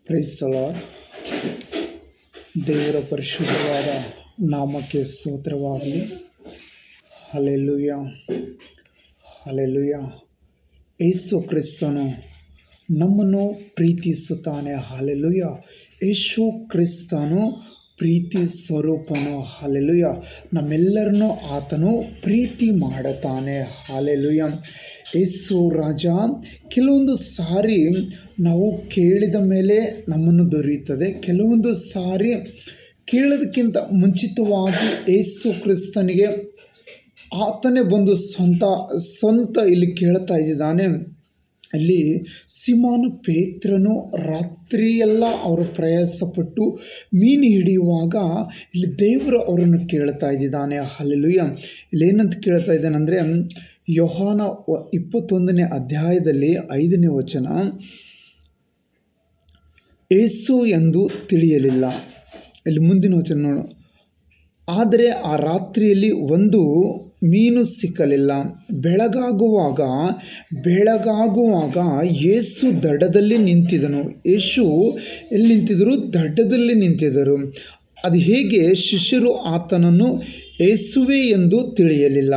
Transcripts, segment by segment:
Price the lord. ದೇವರ ಪರಿಶುದ್ಧವಾದ ನಾಮಕ್ಕೆ ಸ್ತೋತ್ರವಾಗಲಿ. Hallelujah, hallelujah. ಯೇಸು ಕ್ರಿಸ್ತನು ನಮ್ಮನ್ನು ಪ್ರೀತಿಸುತ್ತಾನೆ. ಹಲ್ಲೆಲೂಯಾ. ಯೇಸು ಕ್ರಿಸ್ತನು ಪ್ರೀತಿ ಸ್ವರೂಪನು. ಹಲ್ಲೆಲೂಯಾ. ನಮ್ಮೆಲ್ಲರನ್ನು ಆತನು ಪ್ರೀತಿ ಮಾಡುತ್ತಾನೆ. ಹಲ್ಲೆಲೂಯಾ. ಯೇಸು ರಾಜ ಕೆಲವೊಂದು ಸಾರಿ ನಾವು ಕೇಳಿದ ಮೇಲೆ ನಮ್ಮನ್ನು ದೊರೆಯುತ್ತದೆ. ಕೆಲವೊಂದು ಸಾರಿ ಕೇಳೋದಕ್ಕಿಂತ ಮುಂಚಿತವಾಗಿ ಯೇಸು ಕ್ರಿಸ್ತನಿಗೆ ಆತನೇ ಬಂದು ಸ್ವಂತ ಇಲ್ಲಿ ಕೇಳ್ತಾ ಇದ್ದಾನೆ. ಅಲ್ಲಿ ಸಿಮೋನ ಪೇತ್ರನು ರಾತ್ರಿಯೆಲ್ಲ ಅವರು ಪ್ರಯಾಸಪಟ್ಟು ಮೀನು ಹಿಡಿಯುವಾಗ ಇಲ್ಲಿ ದೇವರು ಅವರನ್ನು ಕೇಳ್ತಾ ಇದ್ದಾನೆ. ಹಲ್ಲೆಲೂಯಾ. ಇಲ್ಲೇನಂತ ಕೇಳ್ತಾ ಇದ್ದಾನೆ ಅಂದರೆ, ಯೋಹಾನ 21ನೇ ಅಧ್ಯಾಯದಲ್ಲಿ 5ನೇ ವಚನ, ಯೇಸು ಎಂದು ತಿಳಿಯಲಿಲ್ಲ. ಇಲ್ಲಿ ಮುಂದಿನ ವಚನ ನೋಡು. ಆದರೆ ಆ ರಾತ್ರಿಯಲ್ಲಿ ಒಂದು ಮೀನು ಸಿಕ್ಕಲಿಲ್ಲ. ಬೆಳಗಾಗುವಾಗ ಯೇಸು ದಡದಲ್ಲಿ ನಿಂತಿದ್ದನು. ಯೇಸು ಎಲ್ಲಿ ನಿಂತಿದ್ದರು? ದಡದಲ್ಲಿ ನಿಂತಿದ್ದರು. ಅದು ಹೇಗೆ? ಶಿಷ್ಯರು ಆತನನ್ನು ಯೇಸುವೆ ಎಂದು ತಿಳಿಯಲಿಲ್ಲ.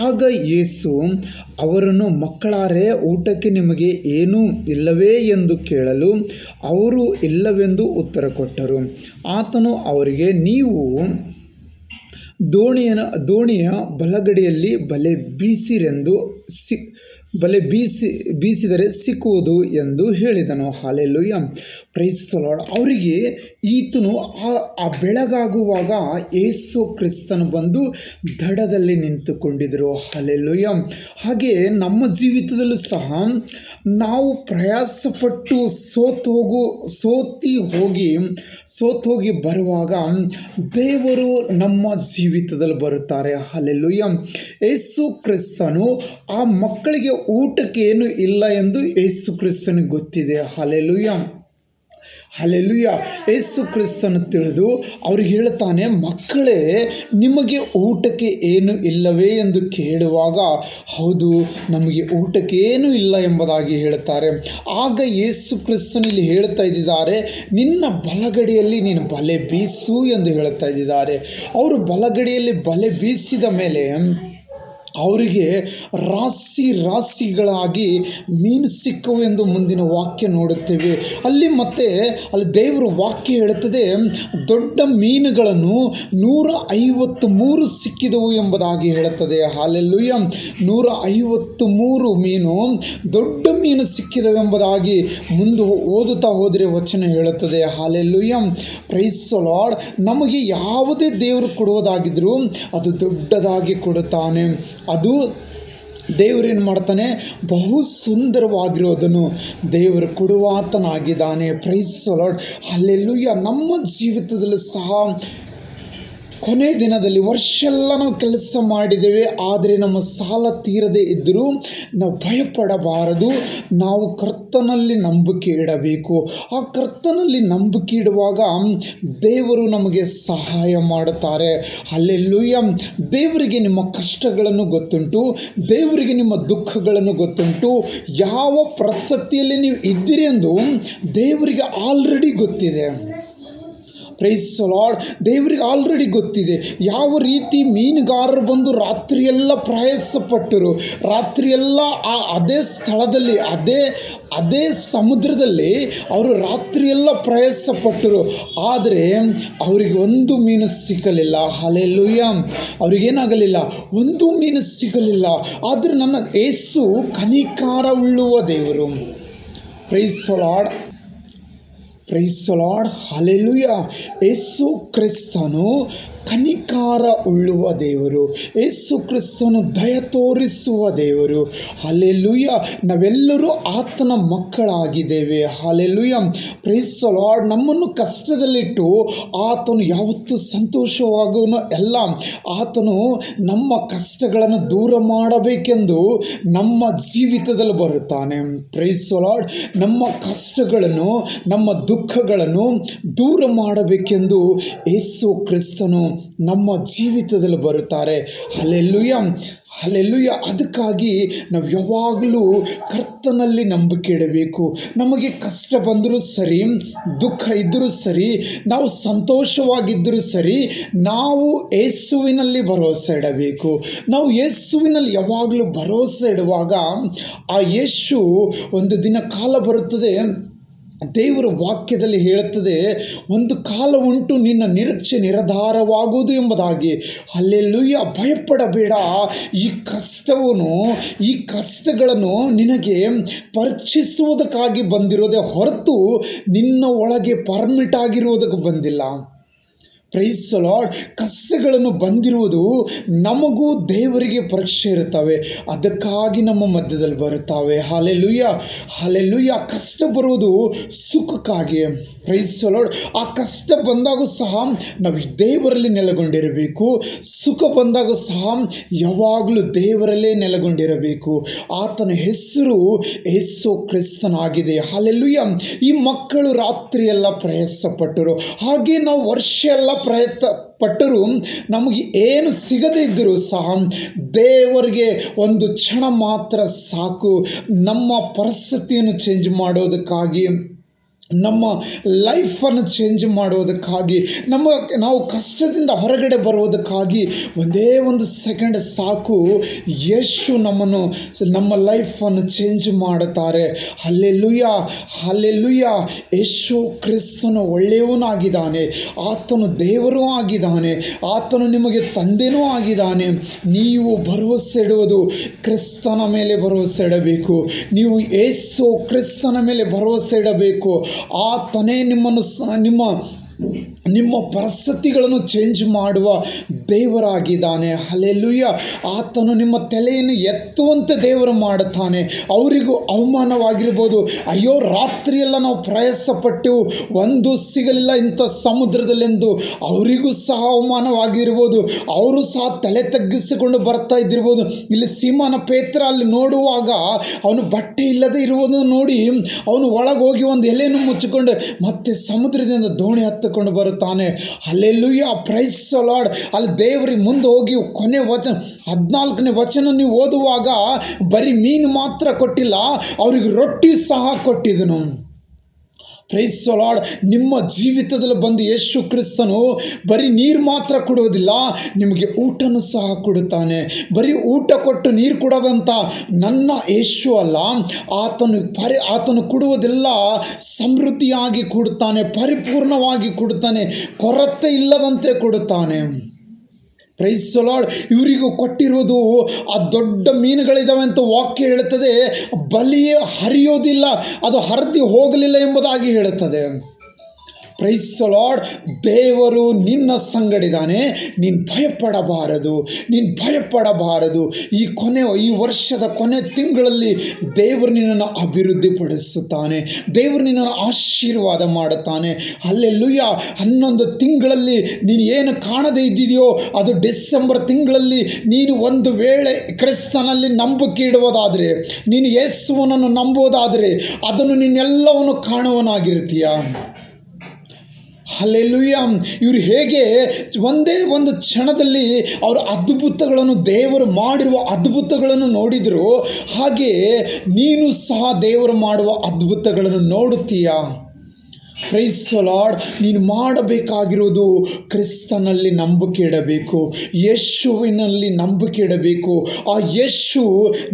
ಆಗ ಯೇಸು ಅವರನ್ನು, ಮಕ್ಕಳಾರೆ, ಊಟಕ್ಕೆ ನಿಮಗೆ ಏನೂ ಇಲ್ಲವೇ ಎಂದು ಕೇಳಲು ಅವರು ಇಲ್ಲವೆಂದು ಉತ್ತರ ಕೊಟ್ಟರು. ಆತನು ಅವರಿಗೆ, ನೀವು ದೋಣಿಯ ಬಲಗಡೆಯಲ್ಲಿ ಬೀಸಿದರೆ ಸಿಕ್ಕುವುದು ಎಂದು ಹೇಳಿದನು. ಹಲ್ಲೆಲೂಯಾ. Praise the Lord. ಅವರಿಗೆ ಈತನು ಆ ಬೆಳಗಾಗುವಾಗ ಯೇಸು ಕ್ರಿಸ್ತನು ಬಂದು ದಡದಲ್ಲಿ ನಿಂತುಕೊಂಡಿದ್ದರು. ಹಲ್ಲೆಲೂಯಾ. ಹಾಗೆ ನಮ್ಮ ಜೀವಿತದಲ್ಲೂ ಸಹ ನಾವು ಪ್ರಯಾಸಪಟ್ಟು ಸೋತೋಗಿ ಬರುವಾಗ ದೇವರು ನಮ್ಮ ಜೀವಿತದಲ್ಲಿ ಬರುತ್ತಾರೆ. ಹಲ್ಲೆಲೂಯಾ. ಯೇಸು ಕ್ರಿಸ್ತನು ಆ ಮಕ್ಕಳಿಗೆ ಊಟಕ್ಕೆ ಏನು ಇಲ್ಲ ಎಂದು ಯೇಸು ಕ್ರಿಸ್ತನಿಗೆ ಗೊತ್ತಿದೆ. Hallelujah, hallelujah. ಯೇಸು ಕ್ರಿಸ್ತನು ತಿಳಿದು ಅವ್ರಿಗೆ ಹೇಳ್ತಾನೆ, ಮಕ್ಕಳೇ, ನಿಮಗೆ ಊಟಕ್ಕೆ ಏನು ಇಲ್ಲವೇ ಎಂದು ಕೇಳುವಾಗ, ಹೌದು, ನಮಗೆ ಊಟಕ್ಕೆ ಏನೂ ಇಲ್ಲ ಎಂಬುದಾಗಿ ಹೇಳ್ತಾರೆ. ಆಗ ಯೇಸು ಕ್ರಿಸ್ತನಲ್ಲಿ ಹೇಳ್ತಾ ಇದ್ದಾರೆ, ನಿನ್ನ ಬಲಗಡೆಯಲ್ಲಿ ನೀನು ಬಲೆ ಬೀಸು ಎಂದು ಹೇಳ್ತಾ ಇದ್ದಾರೆ. ಅವರು ಬಲಗಡೆಯಲ್ಲಿ ಬಲೆ ಬೀಸಿದ ಮೇಲೆ ಅವರಿಗೆ ರಾಶಿಗಳಾಗಿ ಮೀನು ಸಿಕ್ಕವು ಎಂದು ಮುಂದಿನ ವಾಕ್ಯ ನೋಡುತ್ತೇವೆ. ಅಲ್ಲಿ ದೇವರ ವಾಕ್ಯ ಹೇಳುತ್ತದೆ, ದೊಡ್ಡ ಮೀನುಗಳನ್ನು 153 ಸಿಕ್ಕಿದವು ಎಂಬುದಾಗಿ ಹೇಳುತ್ತದೆ. ಹಲ್ಲೆಲೂಯಾ. 153 ಮೀನು, ದೊಡ್ಡ ಮೀನು ಸಿಕ್ಕಿದವೆಂಬುದಾಗಿ ಮುಂದೆ ಓದುತ್ತಾ ಹೋದರೆ ವಚನ ಹೇಳುತ್ತದೆ. ಹಲ್ಲೆಲೂಯಾ. Praise the Lord. ನಮಗೆ ಯಾವುದೇ ದೇವರು ಕೊಡುವುದಾಗಿದ್ದರೂ ಅದು ದೊಡ್ಡದಾಗಿ ಕೊಡುತ್ತಾನೆ. ಅದು ದೇವರೇನು ಮಾಡ್ತಾನೆ? ಬಹು ಸುಂದರವಾಗಿರೋದನ್ನು ದೇವರು ಕೊಡುವಾತನಾಗಿದ್ದಾನೆ. Praise the Lord. ಹಲ್ಲೆಲೂಯಾ. ನಮ್ಮ ಜೀವಿತದಲ್ಲಿ ಸಹ ಕೊನೆ ದಿನದಲ್ಲಿ ವರ್ಷೆಲ್ಲ ನಾವು ಕೆಲಸ ಮಾಡಿದ್ದೇವೆ, ಆದರೆ ನಮ್ಮ ಸಾಲ ತೀರದೇ ಇದ್ದರೂ ನಾವು ಭಯಪಡಬಾರದು. ನಾವು ಕರ್ತನಲ್ಲಿ ನಂಬಿಕೆ ಇಡಬೇಕು. ಆ ಕರ್ತನಲ್ಲಿ ನಂಬಿಕೆ ಇಡುವಾಗ ದೇವರು ನಮಗೆ ಸಹಾಯ ಮಾಡುತ್ತಾರೆ. ಹಲ್ಲೆಲೂಯಾ. ದೇವರಿಗೆ ನಿಮ್ಮ ಕಷ್ಟಗಳನ್ನು ಗೊತ್ತುಂಟು, ದೇವರಿಗೆ ನಿಮ್ಮ ದುಃಖಗಳನ್ನು ಗೊತ್ತುಂಟು. ಯಾವ ಪರಿಸ್ಥಿತಿಯಲ್ಲಿ ನೀವು ಇದ್ದೀರಿ ಎಂದು ದೇವರಿಗೆ ಆಲ್ರೆಡಿ ಗೊತ್ತಿದೆ. Praise the Lord. ದೇವರಿಗೆ ಆಲ್ರೆಡಿ ಗೊತ್ತಿದೆ. ಯಾವ ರೀತಿ ಮೀನುಗಾರರು ಬಂದು ರಾತ್ರಿಯೆಲ್ಲ ಪ್ರಯಾಸಪಟ್ಟರು, ರಾತ್ರಿಯೆಲ್ಲ ಅದೇ ಸ್ಥಳದಲ್ಲಿ ಅದೇ ಸಮುದ್ರದಲ್ಲಿ ಅವರು ರಾತ್ರಿಯೆಲ್ಲ ಪ್ರಯಾಸಪಟ್ಟರು, ಆದರೆ ಅವರಿಗೆ ಒಂದು ಮೀನು ಸಿಗಲಿಲ್ಲ. ಹಲ್ಲೆಲೂಯಾ. ಅವರಿಗೇನಾಗಲಿಲ್ಲ? ಒಂದು ಮೀನು ಸಿಗಲಿಲ್ಲ. ಆದರೆ ನನ್ನ ಯೇಸು ಕನಿಕರವುಳ್ಳುವ ದೇವರು. Praise the Lord, praise the Lord. Hallelujah. Yesu ಕ್ರಿಸ್ತನು ಕನಿಕಾರ ಉಳ್ಳುವ ದೇವರು. ಯೇಸು ಕ್ರಿಸ್ತನು ದಯ ತೋರಿಸುವ ದೇವರು. ಹಲ್ಲೆಲೂಯಾ. ನಾವೆಲ್ಲರೂ ಆತನ ಮಕ್ಕಳಾಗಿದ್ದೇವೆ. ಹಲ್ಲೆಲೂಯಾ. Praise the Lord. ನಮ್ಮನ್ನು ಕಷ್ಟದಲ್ಲಿಟ್ಟು ಆತನು ಯಾವತ್ತೂ ಸಂತೋಷವಾಗುವನು ಎಲ್ಲ. ಆತನು ನಮ್ಮ ಕಷ್ಟಗಳನ್ನು ದೂರ ಮಾಡಬೇಕೆಂದು ನಮ್ಮ ಜೀವಿತದಲ್ಲಿ ಬರುತ್ತಾನೆ. Praise the Lord. ನಮ್ಮ ಕಷ್ಟಗಳನ್ನು, ನಮ್ಮ ದುಃಖಗಳನ್ನು ದೂರ ಮಾಡಬೇಕೆಂದು ಯೇಸು ಕ್ರಿಸ್ತನು ನಮ್ಮ ಜೀವಿತದಲ್ಲಿ ಬರುತ್ತಾರೆ. Hallelujah, hallelujah. ಅದಕ್ಕಾಗಿ ನಾವು ಯಾವಾಗಲೂ ಕರ್ತನಲ್ಲಿ ನಂಬಿಕೆ ಇಡಬೇಕು. ನಮಗೆ ಕಷ್ಟ ಬಂದರೂ ಸರಿ, ದುಃಖ ಇದ್ದರೂ ಸರಿ, ನಾವು ಸಂತೋಷವಾಗಿದ್ದರೂ ಸರಿ, ನಾವು ಯೇಸುವಿನಲ್ಲಿ ಭರವಸೆ ಇಡಬೇಕು. ನಾವು ಯೇಸುವಿನಲ್ಲಿ ಯಾವಾಗಲೂ ಭರವಸೆ ಇಡುವಾಗ ಆ ಯೇಸು ಒಂದು ದಿನ ಕಾಲ ಬರುತ್ತದೆ, ದೇವರ ವಾಕ್ಯದಲ್ಲಿ ಹೇಳುತ್ತದೆ, ಒಂದು ಕಾಲ ಉಂಟು ನಿನ್ನ ನಿರೀಕ್ಷೆ ನಿರಾಧಾರವಾಗುವುದು ಎಂಬುದಾಗಿ. ಹಲ್ಲೆಲೂಯ. ಭಯಪಡಬೇಡ. ಈ ಕಷ್ಟಗಳನ್ನು ನಿನಗೆ ಪರೀಕ್ಷಿಸುವುದಕ್ಕಾಗಿ ಬಂದಿರೋದೇ ಹೊರತು ನಿನ್ನ ಒಳಗೆ ಪರ್ಮಿಟ್ ಆಗಿರುವುದಕ್ಕೆ ಬಂದಿಲ್ಲ. Price the lord. ಕಷ್ಟಗಳನ್ನು ಬಂದಿರುವುದು ನಮಗೂ ದೇವರಿಗೆ ಪರೀಕ್ಷೆ ಇರುತ್ತವೆ, ಅದಕ್ಕಾಗಿ ನಮ್ಮ ಮಧ್ಯದಲ್ಲಿ ಬರುತ್ತವೆ. Hallelujah, hallelujah. ಕಷ್ಟ ಬರುವುದು ಸುಖಕ್ಕಾಗಿ. Price the lord. ಆ ಕಷ್ಟ ಬಂದಾಗೂ ಸಹ ನಾವು ದೇವರಲ್ಲಿ ನೆಲೆಗೊಂಡಿರಬೇಕು. ಸುಖ ಬಂದಾಗೂ ಸಹ ಯಾವಾಗಲೂ ದೇವರಲ್ಲೇ ನೆಲೆಗೊಂಡಿರಬೇಕು. ಆತನ ಹೆಸರು ಯೇಸು ಕ್ರಿಸ್ತನಾಗಿದೆ. ಹಲ್ಲೆಲೂಯ. ಈ ಮಕ್ಕಳು ರಾತ್ರಿಯೆಲ್ಲ ಪ್ರಯಾಸಪಟ್ಟರು, ಹಾಗೆ ನಾವು ವರ್ಷ ಎಲ್ಲ ಪ್ರಯತ್ನ ಪಟ್ಟರು ನಮಗೆ ಏನು ಸಿಗದೇ ಇದ್ದರೂ ಸಹ ದೇವರಿಗೆ ಒಂದು ಕ್ಷಣ ಮಾತ್ರ ಸಾಕು ನಮ್ಮ ಪರಿಸ್ಥಿತಿಯನ್ನು ಚೇಂಜ್ ಮಾಡೋದಕ್ಕಾಗಿ, ನಮ್ಮ ಲೈಫನ್ನು ಚೇಂಜ್ ಮಾಡೋದಕ್ಕಾಗಿ, ನಾವು ಕಷ್ಟದಿಂದ ಹೊರಗಡೆ ಬರೋದಕ್ಕಾಗಿ ಒಂದೇ ಒಂದು ಸೆಕೆಂಡ್ ಸಾಕು. ಯೇಸು ನಮ್ಮ ಲೈಫನ್ನು ಚೇಂಜ್ ಮಾಡುತ್ತಾರೆ. Hallelujah, hallelujah. ಯೇಸು ಕ್ರಿಸ್ತನು ಒಳ್ಳೆಯವನಾಗಿದ್ದಾನೆ, ಆತನು ದೇವರೂ ಆಗಿದ್ದಾನೆ, ಆತನು ನಿಮಗೆ ತಂದೆನೂ ಆಗಿದ್ದಾನೆ. ನೀವು ಭರವಸೆ ಇಡುವುದು ಕ್ರಿಸ್ತನ ಮೇಲೆ ಭರವಸೆ ಇಡಬೇಕು. ನೀವು ಯೇಸು ಕ್ರಿಸ್ತನ ಮೇಲೆ ಭರವಸೆ ಇಡಬೇಕು. ಆತನೇ ನಿಮ್ಮ ಪರಿಸ್ಥಿತಿಗಳನ್ನು ಚೇಂಜ್ ಮಾಡುವ ದೇವರಾಗಿದ್ದಾನೆ. ಹಲ್ಲೆಲೂಯ. ಆತನು ನಿಮ್ಮ ತಲೆಯನ್ನು ಎತ್ತುವಂತೆ ದೇವರು ಮಾಡುತ್ತಾನೆ. ಅವರಿಗೂ ಅವಮಾನವಾಗಿರ್ಬೋದು, ಅಯ್ಯೋ ರಾತ್ರಿಯೆಲ್ಲ ನಾವು ಪ್ರಯಾಸಪಟ್ಟೆವು, ಒಂದು ಸಿಗಲಿಲ್ಲ ಇಂಥ ಸಮುದ್ರದಲ್ಲೆಂದು ಅವರಿಗೂ ಸಹ ಅವಮಾನವಾಗಿರ್ಬೋದು. ಅವರು ಸಹ ತಲೆ ತಗ್ಗಿಸಿಕೊಂಡು ಬರ್ತಾ ಇದ್ದಿರ್ಬೋದು. ಇಲ್ಲಿ ಸೀಮೋನ ಪೇತ್ರ ಅಲ್ಲಿ ನೋಡುವಾಗ ಅವನು ಬಟ್ಟೆ ಇಲ್ಲದೆ ಇರುವುದನ್ನು ನೋಡಿ ಅವನು ಒಳಗೋಗಿ ಒಂದು ಎಲೆಯನ್ನು ಮುಚ್ಚಿಕೊಂಡು ಮತ್ತೆ ಸಮುದ್ರದಿಂದ ದೋಣಿ ಹತ್ತಿಕೊಂಡು ಬರುತ್ತಾನೆ. Hallelujah, price the lord. ಅಲ್ಲಿ ದೇವರಿಗೆ ಮುಂದೆ ಹೋಗಿ ಕೊನೆ ವಚನ 14ನೇ ವಚನ ನೀವು ಓದುವಾಗ ಬರೀ ಮೀನು ಮಾತ್ರ ಕೊಟ್ಟಿಲ್ಲ, ಅವರಿಗೆ ರೊಟ್ಟಿ ಸಹ ಕೊಟ್ಟಿದ್ದನು. Price the lord. ನಿಮ್ಮ ಜೀವಿತದಲ್ಲಿ ಬಂದು ಯೇಸು ಕ್ರಿಸ್ತನು ಬರೀ ನೀರು ಮಾತ್ರ ಕೊಡುವುದಿಲ್ಲ, ನಿಮಗೆ ಊಟನೂ ಸಹ ಕೊಡುತ್ತಾನೆ. ಬರೀ ಊಟ ಕೊಟ್ಟು ನೀರು ಕೊಡೋದಂತ ನನ್ನ ಯೇಸು ಅಲ್ಲ. ಆತನು ಕೊಡುವುದೆಲ್ಲ ಸಮೃದ್ಧಿಯಾಗಿ ಕೊಡುತ್ತಾನೆ, ಪರಿಪೂರ್ಣವಾಗಿ ಕೊಡುತ್ತಾನೆ, ಕೊರತೆ ಇಲ್ಲದಂತೆ ಕೊಡುತ್ತಾನೆ. Price the lord. ಇವರಿಗೂ ಕೊಟ್ಟಿರೋದು ಆ ದೊಡ್ಡ ಮೀನುಗಳಿದ್ದಾವೆ ಅಂತ ವಾಕ್ಯ ಹೇಳುತ್ತದೆ. ಬಲಿಯೇ ಹರಿಯೋದಿಲ್ಲ, ಅದು ಹರಿದು ಹೋಗಲಿಲ್ಲ ಎಂಬುದಾಗಿ ಹೇಳುತ್ತದೆ. Price the lord. ದೇವರು ನಿನ್ನ ಸಂಗಡಿದ್ದಾನೆ, ನೀನು ಭಯಪಡಬಾರದು. ಈ ವರ್ಷದ ಕೊನೆ ತಿಂಗಳಲ್ಲಿ ದೇವರು ನಿನ್ನನ್ನು ಅಭಿವೃದ್ಧಿಪಡಿಸುತ್ತಾನೆ, ದೇವರು ನಿನ್ನನ್ನು ಆಶೀರ್ವಾದ ಮಾಡುತ್ತಾನೆ. ಹಲ್ಲೆಲೂಯ. 11 ತಿಂಗಳಲ್ಲಿ ನೀನು ಏನು ಕಾಣದೇ ಇದ್ದಿದೆಯೋ ಅದು ಡಿಸೆಂಬರ್ ತಿಂಗಳಲ್ಲಿ ನೀನು ಒಂದು ವೇಳೆ ಕ್ರಿಸ್ತನಲ್ಲಿ ನಂಬಿಕೆ ಇಡುವುದಾದರೆ, ನೀನು ಯೇಸುವನ್ನು ನಂಬುವುದಾದರೆ ಅದನ್ನು ನೀನೆಲ್ಲವನ್ನು ಕಾಣುವನಾಗಿರ್ತೀಯ. ಹಲ್ಲೆಲೂಯ. ಇವರು ಹೇಗೆ ಒಂದೇ ಒಂದು ಕ್ಷಣದಲ್ಲಿ ಅವರ ಅದ್ಭುತಗಳನ್ನು, ದೇವರು ಮಾಡಿರುವ ಅದ್ಭುತಗಳನ್ನು ನೋಡಿದರು, ಹಾಗೆ ನೀನು ಸಹ ದೇವರು ಮಾಡುವ ಅದ್ಭುತಗಳನ್ನು ನೋಡುತ್ತೀಯ. Price the lord. ನೀನು ಮಾಡಬೇಕಾಗಿರುವುದು ಕ್ರಿಸ್ತನಲ್ಲಿ ನಂಬಿಕೆ ಇಡಬೇಕು, ಯೇಸುವಿನಲ್ಲಿ ನಂಬಿಕೆ ಇಡಬೇಕು. ಆ ಯೇಸು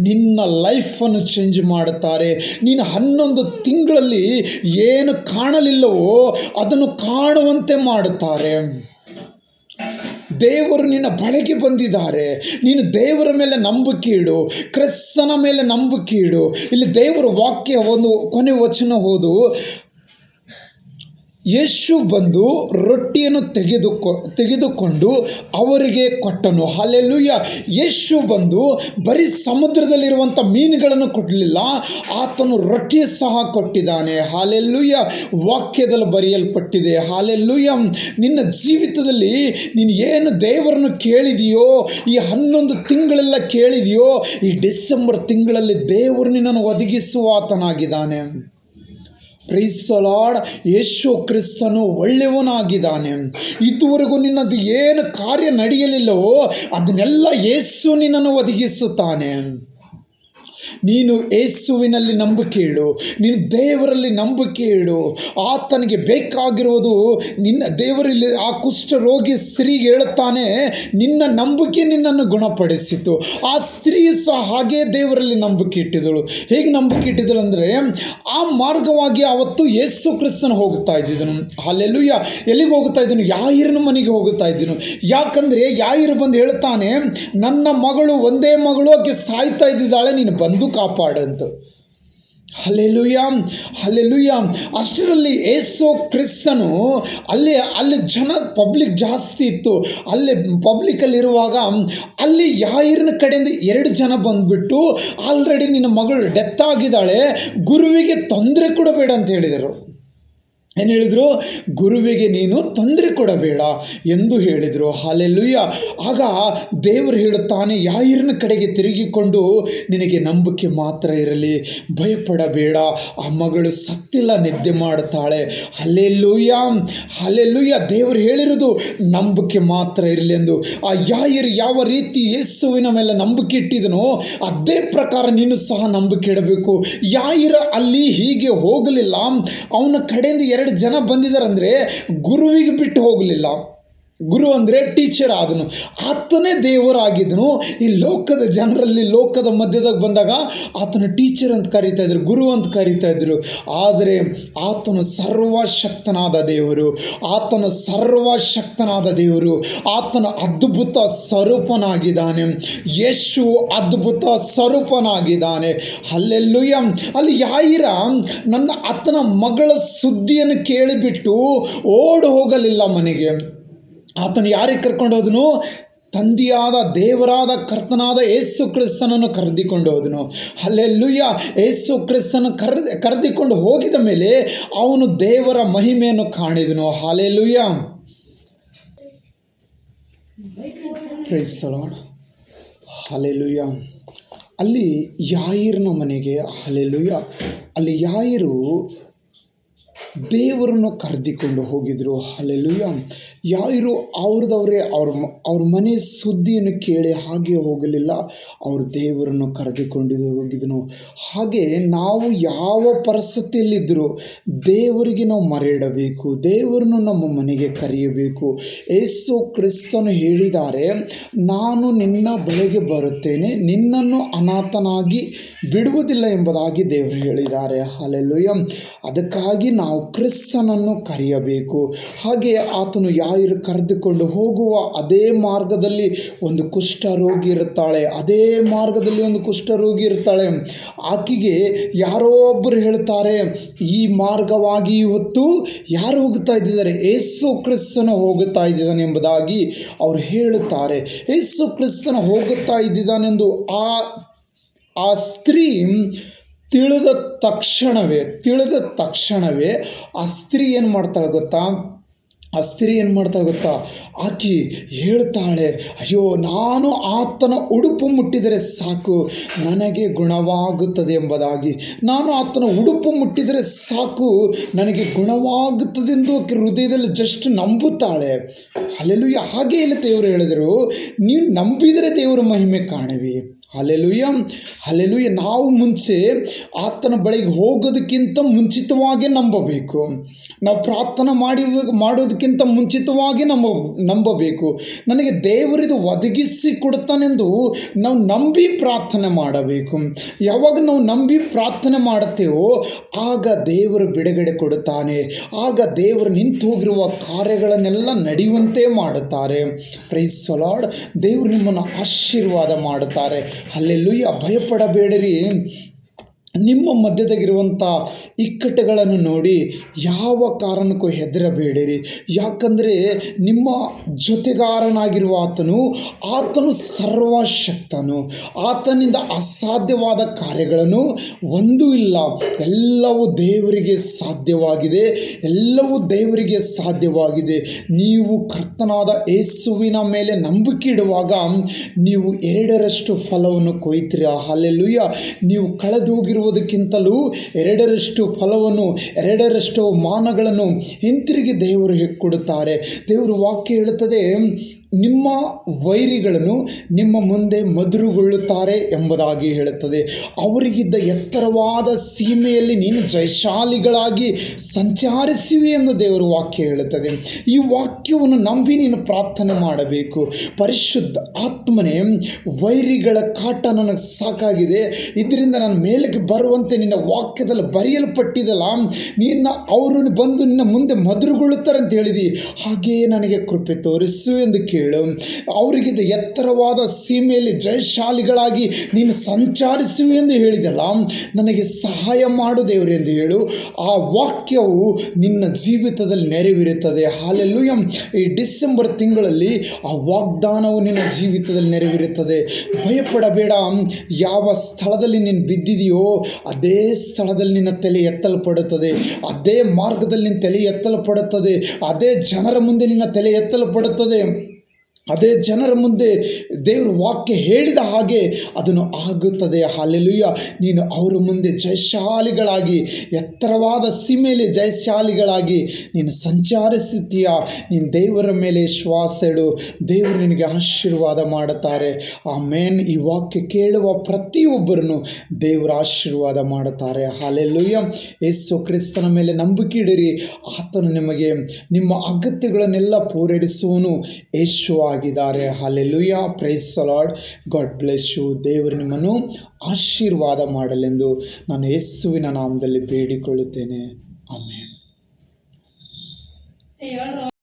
ನಿನ್ನ ಲೈಫನ್ನು ಚೇಂಜ್ ಮಾಡುತ್ತಾರೆ. ನೀನು 11 ತಿಂಗಳಲ್ಲಿ ಏನು ಕಾಣಲಿಲ್ಲವೋ ಅದನ್ನು ಕಾಣುವಂತೆ ಮಾಡುತ್ತಾರೆ. ದೇವರು ನಿನ್ನ ಬಳಿಗೆ ಬಂದಿದ್ದಾರೆ. ನೀನು ದೇವರ ಮೇಲೆ ನಂಬಿಕೆ ಇಡು, ಕ್ರಿಸ್ತನ ಮೇಲೆ ನಂಬಿಕೆ ಇಡು. ಇಲ್ಲಿ ದೇವರ ವಾಕ್ಯ ಒಂದು ಕೊನೆ ವಚನ ಓದು. ಯೇಸು ಬಂದು ರೊಟ್ಟಿಯನ್ನು ತೆಗೆದುಕೊಂಡು ಅವರಿಗೆ ಕೊಟ್ಟನು. ಹಲ್ಲೆಲೂಯ. ಯೇಸು ಬಂದು ಬರೀ ಸಮುದ್ರದಲ್ಲಿರುವಂಥ ಮೀನುಗಳನ್ನು ಕೊಡಲಿಲ್ಲ, ಆತನು ರೊಟ್ಟಿ ಸಹ ಕೊಟ್ಟಿದ್ದಾನೆ. ಹಲ್ಲೆಲೂಯ. ವಾಕ್ಯದಲ್ಲಿ ಬರೆಯಲ್ಪಟ್ಟಿದೆ. ಹಲ್ಲೆಲೂಯ. ನಿನ್ನ ಜೀವಿತದಲ್ಲಿ ನೀನು ಏನು ದೇವರನ್ನು ಕೇಳಿದೆಯೋ, ಈ 11 ತಿಂಗಳೆಲ್ಲ ಕೇಳಿದೆಯೋ, ಈ ಡಿಸೆಂಬರ್ ತಿಂಗಳಲ್ಲಿ ದೇವರು ನಿನ್ನನ್ನು ಒದಗಿಸುವ ಆತನಾಗಿದ್ದಾನೆ. Praise the Lord. ಯೇಸು ಕ್ರಿಸ್ತನು ಒಳ್ಳೆಯವನಾಗಿದ್ದಾನೆ. ಇದುವರೆಗೂ ನಿನ್ನದು ಏನು ಕಾರ್ಯ ನಡೆಯಲಿಲ್ಲವೋ ಅದನ್ನೆಲ್ಲ ಯೇಸು ನಿನ್ನನ್ನು ಒದಗಿಸುತ್ತಾನೆ. ನೀನು ಯೇಸುವಿನಲ್ಲಿ ನಂಬಿಕೆ ಇಡು, ನೀನು ದೇವರಲ್ಲಿ ನಂಬಿಕೆ ಇಡು. ಆತನಿಗೆ ಬೇಕಾಗಿರುವುದು ದೇವರಲ್ಲಿ. ಆ ಕುಷ್ಠರೋಗಿ ಸ್ತ್ರೀಗೆ ಹೇಳುತ್ತಾನೆ, ನಿನ್ನ ನಂಬಿಕೆ ನಿನ್ನನ್ನು ಗುಣಪಡಿಸಿತು. ಆ ಸ್ತ್ರೀ ಸಹ ಹಾಗೇ ದೇವರಲ್ಲಿ ನಂಬಿಕೆ ಇಟ್ಟಿದ್ದಳು. ಹೇಗೆ ನಂಬಿಕೆ ಇಟ್ಟಿದ್ದಳು ಅಂದರೆ, ಆ ಮಾರ್ಗವಾಗಿ ಅವತ್ತು ಯೇಸು ಕ್ರಿಸ್ತನು ಹೋಗ್ತಾ ಇದ್ದಿದ್ದನು. ಹಲ್ಲೆಲೂಯಾ. ಎಲ್ಲಿಗೆ ಹೋಗ್ತಾ ಇದ್ದನು? ಯಾಯಿರನ ಮನೆಗೆ ಹೋಗ್ತಾ ಇದ್ದನು. ಯಾಕಂದರೆ ಯಾಯಿರು ಬಂದು ಹೇಳ್ತಾನೆ, ನನ್ನ ಮಗಳು, ಒಂದೇ ಮಗಳು, ಆಕೆ ಸಾಯ್ತಾ ಇದ್ದಿದ್ದಾಳೆ, ನೀನು ಬಂದು ಕಾಪಾಡಂತ. Hallelujah, hallelujah. ಅಷ್ಟರಲ್ಲಿ ಯೇಸು ಕ್ರಿಸ್ತನು ಅಲ್ಲಿ ಜನ ಪಬ್ಲಿಕ್ ಜಾಸ್ತಿ ಇತ್ತು. ಅಲ್ಲಿ ಪಬ್ಲಿಕಲ್ಲಿರುವಾಗ ಅಲ್ಲಿ ಯಾಯಿರನ ಕಡೆಯಿಂದ 2 ಜನ ಬಂದುಬಿಟ್ಟು, ಆಲ್ರೆಡಿ ನಿನ್ನ ಮಗಳು ಡೆತ್ ಆಗಿದ್ದಾಳೆ, ಗುರುವಿಗೆ ತೊಂದರೆ ಕೊಡಬೇಡ ಅಂತ ಹೇಳಿದರು. ಏನು ಹೇಳಿದರು? ಗುರುವಿಗೆ ನೀನು ತೊಂದರೆ ಕೊಡಬೇಡ ಎಂದು ಹೇಳಿದರು. ಹಲ್ಲೆಲೂಯಾ. ಆಗ ದೇವರು ಹೇಳುತ್ತಾನೆ, ಯಾಯಿರನ ಕಡೆಗೆ ತಿರುಗಿಕೊಂಡು, ನಿನಗೆ ನಂಬಿಕೆ ಮಾತ್ರ ಇರಲಿ, ಭಯಪಡಬೇಡ, ಆ ಮಗಳು ಸತ್ತಿಲ್ಲ, ನಿದ್ದೆ ಮಾಡುತ್ತಾಳೆ. Hallelujah, hallelujah. ದೇವರು ಹೇಳಿರೋದು ನಂಬಿಕೆ ಮಾತ್ರ ಇರಲಿ ಎಂದು. ಆ ಯಾಯಿರು ಯಾವ ರೀತಿ ಯೇಸುವಿನ ಮೇಲೆ ನಂಬಿಕೆ ಇಟ್ಟಿದನೋ ಅದೇ ಪ್ರಕಾರ ನೀನು ಸಹ ನಂಬಿಕೆ ಇಡಬೇಕು. ಯಾಯಿರ ಅಲ್ಲಿ ಹೀಗೆ ಹೋಗಲಿಲ್ಲ. ಅವನ ಕಡೆಯಿಂದ 2 ಜನ ಬಂದಿದ್ದಾರಂದರೆ ಗುರುವಿಗೆ ಬಿಟ್ಟು ಹೋಗಲಿಲ್ಲ. ಗುರು ಅಂದರೆ ಟೀಚರ್ ಆದನು, ಆತನೇ ದೇವರಾಗಿದ್ದನು. ಈ ಲೋಕದ ಜನರಲ್ಲಿ, ಲೋಕದ ಮಧ್ಯದಾಗ ಬಂದಾಗ ಆತನ ಟೀಚರ್ ಅಂತ ಕರೀತಾ ಇದ್ರು, ಗುರು ಅಂತ ಕರೀತಾ ಇದ್ರು. ಆದರೆ ಆತನು ಸರ್ವಶಕ್ತನಾದ ದೇವರು, ಆತನು ಸರ್ವಶಕ್ತನಾದ ದೇವರು, ಆತನ ಅದ್ಭುತ ಸ್ವರೂಪನಾಗಿದ್ದಾನೆ. ಯೇಸು ಅದ್ಭುತ ಸ್ವರೂಪನಾಗಿದ್ದಾನೆ. ಹಲ್ಲೆಲೂಯಾ. ಅಲ್ಲಿ ಯಾಯಿರ ಆತನ ಮಗಳ ಸುದ್ದಿಯನ್ನು ಕೇಳಿಬಿಟ್ಟು ಓಡಿ ಹೋಗಲಿಲ್ಲ ಮನೆಗೆ. ಆತನು ಯಾರಿಗೆ ಕರ್ಕೊಂಡು ಹೋದನು? ತಂದೆಯಾದ ದೇವರಾದ ಕರ್ತನಾದ ಯೇಸು ಕ್ರಿಸ್ತನನ್ನು ಕರೆದುಕೊಂಡು ಹೋದನು. ಹಲ್ಲೆಲೂಯಾ. ಯೇಸು ಕ್ರಿಸ್ತನ ಕರೆದುಕೊಂಡು ಹೋಗಿದ ಮೇಲೆ ಅವನು ದೇವರ ಮಹಿಮೆಯನ್ನು ಕಾಣಿದನು. Hallelujah. Praise the Lord. Hallelujah. ಅಲ್ಲಿ ಯಾಯಿರನ ಮನೆಗೆ, ಹಲ್ಲೆಲೂಯಾ, ಅಲ್ಲಿ ಯಾಯಿರು ದೇವರನ್ನು ಕರೆದುಕೊಂಡು ಹೋಗಿದ್ರು. ಹಲ್ಲೆಲೂಯಾ. ಯಾಯಿರು ಅವ್ರದವರೇ ಅವ್ರ ಮನೆ ಸುದ್ದಿಯನ್ನು ಕೇಳಿ ಹಾಗೆ ಹೋಗಲಿಲ್ಲ, ಅವರು ದೇವರನ್ನು ಕರೆದುಕೊಂಡು ಹೋಗಿದ್ದನು. ಹಾಗೆ ನಾವು ಯಾವ ಪರಿಸ್ಥಿತಿಯಲ್ಲಿದ್ದರೂ ದೇವರಿಗೆ ನಾವು ಮರೆಯಿಡಬೇಕು, ದೇವರನ್ನು ನಮ್ಮ ಮನೆಗೆ ಕರೆಯಬೇಕು. ಯೇಸು ಕ್ರಿಸ್ತನು ಹೇಳಿದ್ದಾರೆ, ನಾನು ನಿನ್ನ ಬಳಿಗೆ ಬರುತ್ತೇನೆ, ನಿನ್ನನ್ನು ಅನಾಥನಾಗಿ ಬಿಡುವುದಿಲ್ಲ ಎಂಬುದಾಗಿ ದೇವರು ಹೇಳಿದ್ದಾರೆ. ಹಲ್ಲೆಲೂಯಾ. ಅದಕ್ಕಾಗಿ ನಾವು ಕ್ರಿಸ್ತನನ್ನು ಕರೆಯಬೇಕು. ಹಾಗೆ ಆತನು ಯಾಯಿರು ಕರೆದುಕೊಂಡು ಹೋಗುವ ಅದೇ ಮಾರ್ಗದಲ್ಲಿ ಒಂದು ಕುಷ್ಠರೋಗಿ ಇರುತ್ತಾಳೆ, ಅದೇ ಮಾರ್ಗದಲ್ಲಿ ಒಂದು ಕುಷ್ಠರೋಗಿ ಇರ್ತಾಳೆ. ಆಕೆಗೆ ಯಾರೋ ಒಬ್ಬರು ಹೇಳ್ತಾರೆ, ಈ ಮಾರ್ಗವಾಗಿ ಇವತ್ತು ಯಾರು ಹೋಗುತ್ತಾ ಇದ್ದಾರೆ? ಯೇಸು ಕ್ರಿಸ್ತನು ಹೋಗುತ್ತಾ ಇದ್ದಾನೆ ಎಂಬುದಾಗಿ ಅವರು ಹೇಳುತ್ತಾರೆ. ಯೇಸು ಕ್ರಿಸ್ತನು ಹೋಗುತ್ತಾ ಇದ್ದಾನೆಂದು ಆ ಸ್ತ್ರೀ ತಿಳಿದ ತಕ್ಷಣವೇ ಆ ಸ್ತ್ರೀ ಏನು ಮಾಡ್ತಾಳೆ ಗೊತ್ತಾ? ಆಕೆ ಹೇಳ್ತಾಳೆ, ಅಯ್ಯೋ, ನಾನು ಆತನ ಉಡುಪು ಮುಟ್ಟಿದರೆ ಸಾಕು, ನನಗೆ ಗುಣವಾಗುತ್ತದೆ ಎಂಬುದಾಗಿ. ನಾನು ಆತನ ಉಡುಪು ಮುಟ್ಟಿದರೆ ಸಾಕು, ನನಗೆ ಗುಣವಾಗುತ್ತದೆಂದು ಆಕೆ ಹೃದಯದಲ್ಲಿ ಜಸ್ಟ್ ನಂಬುತ್ತಾಳೆ. ಹಲ್ಲೆಲೂಯಾ. ಹಾಗೆ ಇಲ್ಲಿ ದೇವರು ಹೇಳಿದರು, ನೀವು ನಂಬಿದರೆ ದೇವರ ಮಹಿಮೆ ಕಾಣುವಿ. Hallelujah, hallelujah. ನಾವು ಮುಂಚೆ ಆತನ ಬಳಿಗೆ ಹೋಗೋದಕ್ಕಿಂತ ಮುಂಚಿತವಾಗಿ ನಂಬಬೇಕು. ನಾವು ಪ್ರಾರ್ಥನೆ ಮಾಡೋದಕ್ಕಿಂತ ಮುಂಚಿತವಾಗಿ ನಂಬಬೇಕು. ನನಗೆ ದೇವರಿದು ಒದಗಿಸಿ ಕೊಡ್ತಾನೆಂದು ನಾವು ನಂಬಿ ಪ್ರಾರ್ಥನೆ ಮಾಡಬೇಕು. ಯಾವಾಗ ನಾವು ನಂಬಿ ಪ್ರಾರ್ಥನೆ ಮಾಡುತ್ತೇವೋ ಆಗ ದೇವರು ಬಿಡುಗಡೆ ಕೊಡುತ್ತಾನೆ. ಆಗ ದೇವರು ನಿಂತು ಹೋಗಿರುವ ಕಾರ್ಯಗಳನ್ನೆಲ್ಲ ನಡೆಯುವಂತೆ ಮಾಡುತ್ತಾರೆ. Price the lord. ದೇವರು ನಿಮ್ಮನ್ನು ಆಶೀರ್ವಾದ ಮಾಡುತ್ತಾರೆ. ಹಲ್ಲೆಲೂಯಾ. ಭಯಪಡಬೇಡಿರಿ. ನಿಮ್ಮ ಮಧ್ಯದಾಗಿರುವಂಥ ಇಕ್ಕಟ್ಟುಗಳನ್ನು ನೋಡಿ ಯಾವ ಕಾರಣಕ್ಕೂ ಹೆದರಬೇಡಿರಿ. ಯಾಕಂದರೆ ನಿಮ್ಮ ಜೊತೆಗಾರನಾಗಿರುವ ಆತನು ಸರ್ವಶಕ್ತನು. ಆತನಿಂದ ಅಸಾಧ್ಯವಾದ ಕಾರ್ಯಗಳನ್ನು ಒಂದೂ ಇಲ್ಲ. ಎಲ್ಲವೂ ದೇವರಿಗೆ ಸಾಧ್ಯವಾಗಿದೆ. ನೀವು ಕರ್ತನಾದ ಯೇಸುವಿನ ಮೇಲೆ ನಂಬಿಕೆ ಇಡುವಾಗ ನೀವು 2ರಷ್ಟು ಫಲವನ್ನು ಕೊಯ್ತೀರಾ. ಹಲ್ಲೆಲೂಯಾ. ನೀವು ಕಳೆದೋಗಿರುವ ಮಾಡುವುದಕ್ಕಿಂತಲೂ 2ರಷ್ಟು ಫಲವನ್ನು 2ರಷ್ಟು ಮಾನಗಳನ್ನು ಹಿಂತಿರುಗಿ ದೇವರು ಕೊಡುತ್ತಾರೆ. ದೇವರು ವಾಕ್ಯ ಹೇಳುತ್ತದೆ, ನಿಮ್ಮ ವೈರಿಗಳನ್ನು ನಿಮ್ಮ ಮುಂದೆ ಮಧುರಗೊಳ್ಳುತ್ತಾರೆ ಎಂಬುದಾಗಿ ಹೇಳುತ್ತದೆ. ಅವರಿಗಿದ್ದ ಎತ್ತರವಾದ ಸೀಮೆಯಲ್ಲಿ ನೀನು ಜಯಶಾಲಿಗಳಾಗಿ ಸಂಚರಿಸುವಿ ಎಂದು ದೇವರು ವಾಕ್ಯ ಹೇಳುತ್ತದೆ. ಈ ವಾಕ್ಯವನ್ನು ನಂಬಿ ನೀನು ಪ್ರಾರ್ಥನೆ ಮಾಡಬೇಕು. ಪರಿಶುದ್ಧ ಆತ್ಮನೇ, ವೈರಿಗಳ ಕಾಟ ನನಗೆ ಸಾಕಾಗಿದೆ, ಇದರಿಂದ ನಾನು ಮೇಲಕ್ಕೆ ಬರುವಂತೆ ನಿನ್ನ ವಾಕ್ಯದಲ್ಲಿ ಬರೆಯಲ್ಪಟ್ಟಿದಲ್ಲ, ನಿನ್ನ ಅವರು ಬಂದು ನಿನ್ನ ಮುಂದೆ ಮಧುರಗೊಳ್ಳುತ್ತಾರೆ ಅಂತ ಹೇಳಿದಿ, ಹಾಗೆಯೇ ನನಗೆ ಕೃಪೆ ತೋರಿಸು ಎಂದು ಕೇಳು. ಅವರಿಗಿದ್ದ ಎತ್ತರವಾದ ಸೀಮೆಯಲ್ಲಿ ಜಯಶಾಲಿಗಳಾಗಿ ನೀನು ಸಂಚರಿಸುವಿ ಎಂದು ಹೇಳಿದಲ್ಲ, ನನಗೆ ಸಹಾಯ ಮಾಡು ದೇವರು ಎಂದು ಹೇಳು. ಆ ವಾಕ್ಯವು ನಿನ್ನ ಜೀವಿತದಲ್ಲಿ ನೆರವೇರುತ್ತದೆ. ಹಲ್ಲೆಲೂಯಾ. ಈ ಡಿಸೆಂಬರ್ ತಿಂಗಳಲ್ಲಿ ಆ ವಾಗ್ದಾನವು ನಿನ್ನ ಜೀವಿತದಲ್ಲಿ ನೆರವೇರುತ್ತದೆ. ಭಯಪಡಬೇಡ. ಯಾವ ಸ್ಥಳದಲ್ಲಿ ನೀನು ಬಿದ್ದಿದೆಯೋ ಅದೇ ಸ್ಥಳದಲ್ಲಿ ನಿನ್ನ ತಲೆ ಎತ್ತಲ್ಪಡುತ್ತದೆ. ಅದೇ ಮಾರ್ಗದಲ್ಲಿ ನಿನ್ನ ತಲೆ ಎತ್ತಲ್ಪಡುತ್ತದೆ. ಅದೇ ಜನರ ಮುಂದೆ ನಿನ್ನ ತಲೆ ಎತ್ತಲ್ಪಡುತ್ತದೆ. ಅದೇ ಜನರ ಮುಂದೆ ದೇವರು ವಾಕ್ಯ ಹೇಳಿದ ಹಾಗೆ ಅದನ್ನು ಆಗುತ್ತದೆ. ಹಲ್ಲೆಲೂಯಾ. ನೀನು ಅವರ ಮುಂದೆ ಜಯಶಾಲಿಗಳಾಗಿ, ಎತ್ತರವಾದ ಸೀಮೆಯಲ್ಲಿ ಜಯಶಾಲಿಗಳಾಗಿ ನೀನು ಸಂಚರಿಸುತ್ತೀಯ. ನೀನು ದೇವರ ಮೇಲೆ ಶ್ವಾಸ ಇಡು, ದೇವರು ನಿನಗೆ ಆಶೀರ್ವಾದ ಮಾಡುತ್ತಾರೆ. ಆಮೇನ್. ಈ ವಾಕ್ಯ ಕೇಳುವ ಪ್ರತಿಯೊಬ್ಬರನ್ನು ದೇವರ ಆಶೀರ್ವಾದ ಮಾಡುತ್ತಾರೆ. ಹಲ್ಲೆಲೂಯಾ. ಯೇಸು ಕ್ರಿಸ್ತನ ಮೇಲೆ ನಂಬಿಕೆ ಇಡಿರಿ, ಆತನು ನಿಮಗೆ ನಿಮ್ಮ ಅಗತ್ಯಗಳನ್ನೆಲ್ಲ ಪೂರೈಸುವನು. ಯೇಸು ಆಗಿದ್ದಾರೆ. Hallelujah. Praise the Lord. God bless you. ದೇವರು ನಿಮ್ಮನ್ನು ಆಶೀರ್ವಾದ ಮಾಡಲೆಂದು ನಾನು ಯೇಸುವಿನ ನಾಮದಲ್ಲಿ ಬೇಡಿಕೊಳ್ಳುತ್ತೇನೆ. ಆಮೆನ್.